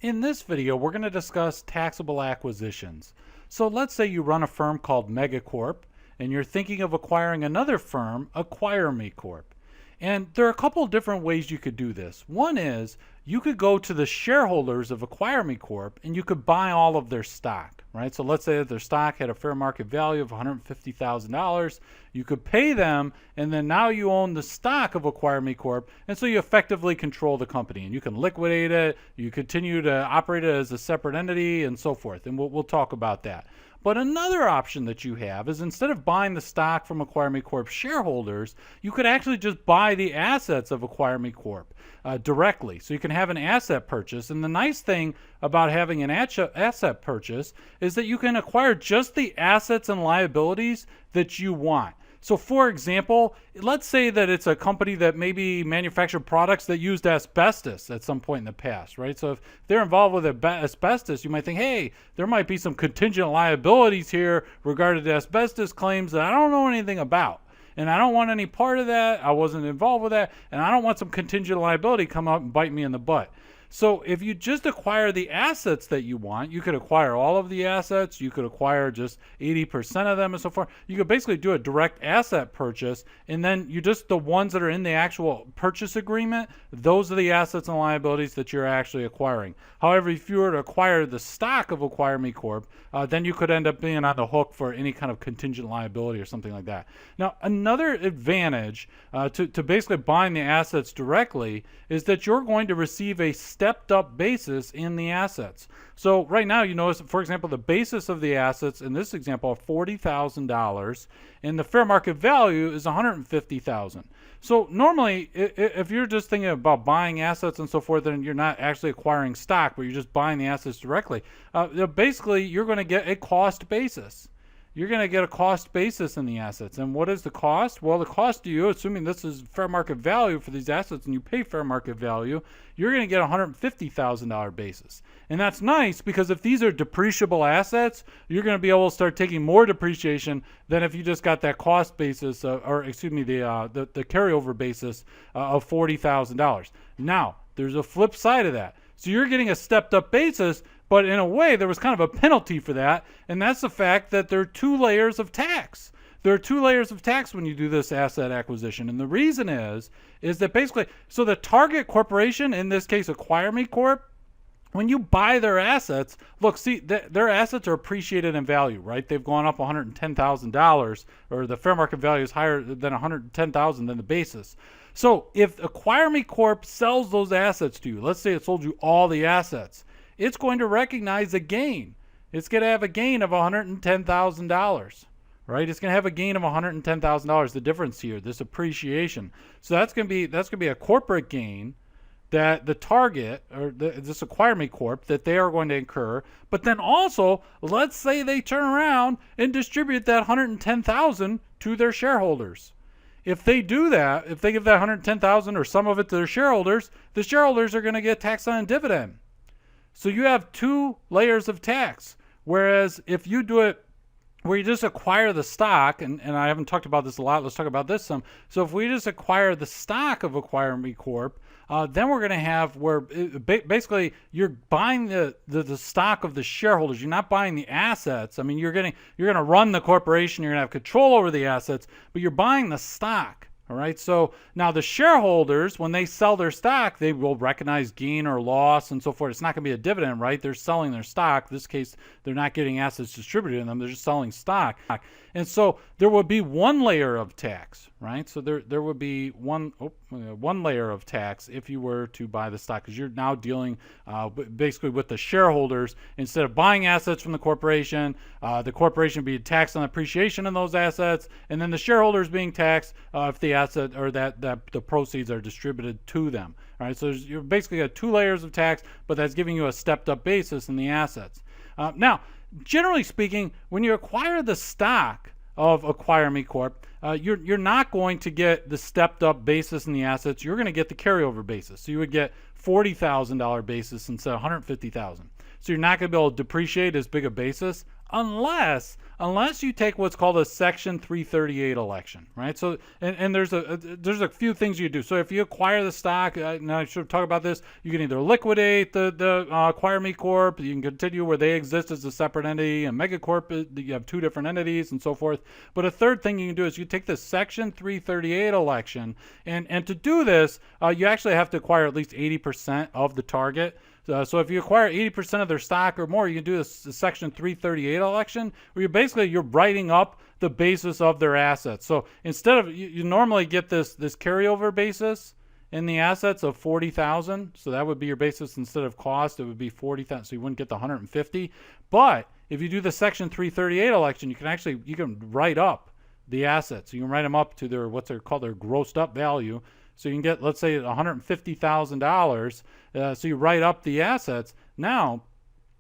In this video, we're going to discuss taxable acquisitions. So let's say you run a firm called Megacorp and you're thinking of acquiring another firm, Acquire Me Corp. And there are a couple of different ways you could do this. One is you could go to the shareholders of Acquire Me Corp and you could buy all of their stock, right? So let's say that their stock had a fair market value of $150,000. You could pay them, and then now you own the stock of Acquire Me Corp, and so you effectively control the company, and you can liquidate it, you continue to operate it as a separate entity, and so forth, and we'll talk about that. But another option that you have is instead of buying the stock from Acquire Me Corp shareholders, you could actually just buy the assets of Acquire Me Corp directly. So you can have an asset purchase. And the nice thing about having an asset purchase is that you can acquire just the assets and liabilities that you want. So for example, let's say that it's a company that maybe manufactured products that used asbestos at some point in the past, right? So if they're involved with asbestos, you might think, hey, there might be some contingent liabilities here regarding the asbestos claims that I don't know anything about. And I don't want any part of that. I wasn't involved with that. And I don't want some contingent liability come up and bite me in the butt. So if you just acquire the assets that you want, you could acquire all of the assets. You could acquire just 80% of them and so forth. You could basically do a direct asset purchase, and then you just, the ones that are in the actual purchase agreement, those are the assets and liabilities that you're actually acquiring. However, if you were to acquire the stock of Acquire Me Corp, then you could end up being on the hook for any kind of contingent liability or something like that. Now, another advantage to basically buying the assets directly is that you're going to receive a stepped up basis in the assets. So right now, you notice, for example, the basis of the assets in this example are $40,000, and the fair market value is $150,000. So normally, if you're just thinking about buying assets and so forth, then you're not actually acquiring stock, but you're just buying the assets directly. Basically, you're going to get a cost basis. You're going to get a cost basis in the assets. And what is the cost? Well, the cost to you, assuming this is fair market value for these assets and you pay fair market value, you're going to get a $150,000 basis. And that's nice because if these are depreciable assets, you're going to be able to start taking more depreciation than if you just got that cost basis, the carryover basis of $40,000. Now, there's a flip side of that. So you're getting a stepped up basis, but in a way, there was kind of a penalty for that, and that's the fact that there are two layers of tax. There are two layers of tax when you do this asset acquisition, and the reason is that basically, so the target corporation, in this case Acquire Me Corp, when you buy their assets, look, see, their assets are appreciated in value, right? They've gone up $110,000, or the fair market value is higher than $110,000 than the basis. So if Acquire Me Corp sells those assets to you, let's say it sold you all the assets, it's going to recognize a gain. It's going to have a gain of $110,000, right? It's going to have a gain of $110,000. The difference here, this appreciation. So that's going to be a corporate gain that the target, or this Acquire Me Corp, that they are going to incur. But then also, let's say they turn around and distribute that $110,000 to their shareholders. If they do that, if they give that $110,000 or some of it to their shareholders, the shareholders are going to get taxed on a dividend. So you have two layers of tax. Whereas if you do it where you just acquire the stock, and I haven't talked about this a lot, let's talk about this some. So if we just acquire the stock of Acquire Me Corp, then we're going to have where basically you're buying the stock of the shareholders. You're not buying the assets. I mean, you're going to run the corporation. You're going to have control over the assets, but you're buying the stock. All right. So now the shareholders, when they sell their stock, they will recognize gain or loss and so forth. It's not going to be a dividend, right? They're selling their stock. In this case, they're not getting assets distributed in them. They're just selling stock. And so there would be one layer of tax, right? So there would be one layer of tax if you were to buy the stock, because you're now dealing basically with the shareholders. Instead of buying assets from the corporation being taxed on appreciation in those assets, and then the shareholders being taxed if the asset or that the proceeds are distributed to them. All right, so you're basically got two layers of tax, but that's giving you a stepped up basis in the assets. Now, generally speaking, when you acquire the stock of Acquire Me Corp, you're not going to get the stepped up basis in the assets. You're going to get the carryover basis. So you would get $40,000 basis instead of $150,000. So you're not going to be able to depreciate as big a basis unless you take what's called a Section 338 election, right? So, and there's a few things you do. So if you acquire the stock, now I should talk about this. You can either liquidate the Acquire Me Corp. You can continue where they exist as a separate entity, and Megacorp, you have two different entities and so forth. But a third thing you can do is you take the Section 338 election, and to do this, you actually have to acquire at least 80% of the target. So if you acquire 80% of their stock or more, you can do this Section 338 election, where you're writing up the basis of their assets. So instead of you normally get this carryover basis in the assets of 40,000. So that would be your basis instead of cost. It would be 40,000. So you wouldn't get the 150. But if you do the Section 338 election, you can write up the assets. You can write them up to their what's called their grossed up value. So you can get, let's say, $150,000. So you write up the assets. Now,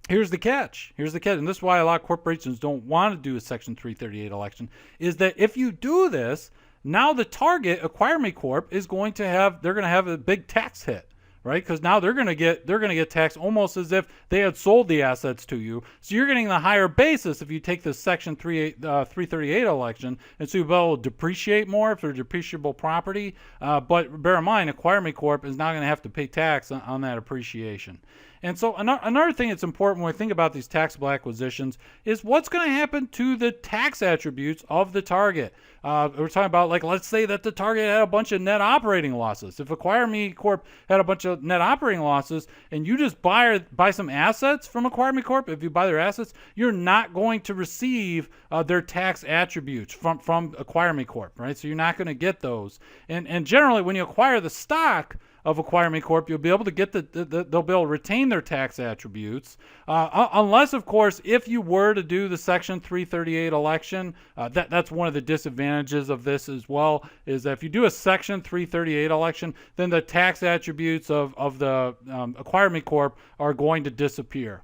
here's the catch. And this is why a lot of corporations don't want to do a Section 338 election, is that if you do this, now the target, Acquire Me Corp, they're going to have a big tax hit, right? Because now they're going to get taxed almost as if they had sold the assets to you. So you're getting the higher basis if you take the Section 338 election, and so you'll be able to depreciate more if they're depreciable property. But bear in mind, Acquire Me Corp is not going to have to pay tax on that appreciation. And so another thing that's important when we think about these taxable acquisitions is what's going to happen to the tax attributes of the target. We're talking about, like, let's say that the target had a bunch of net operating losses. If Acquire Me Corp had a bunch of net operating losses and you just buy some assets from Acquire Me Corp, if you buy their assets, you're not going to receive their tax attributes from Acquire Me Corp, right? So you're not going to get those. And generally, when you acquire the stock of Acquire Me Corp, you'll be able to get they'll be able to retain their tax attributes, unless, of course, if you were to do the Section 338 election, that's one of the disadvantages of this as well, is that if you do a Section 338 election, then the tax attributes of the Acquire Me Corp are going to disappear.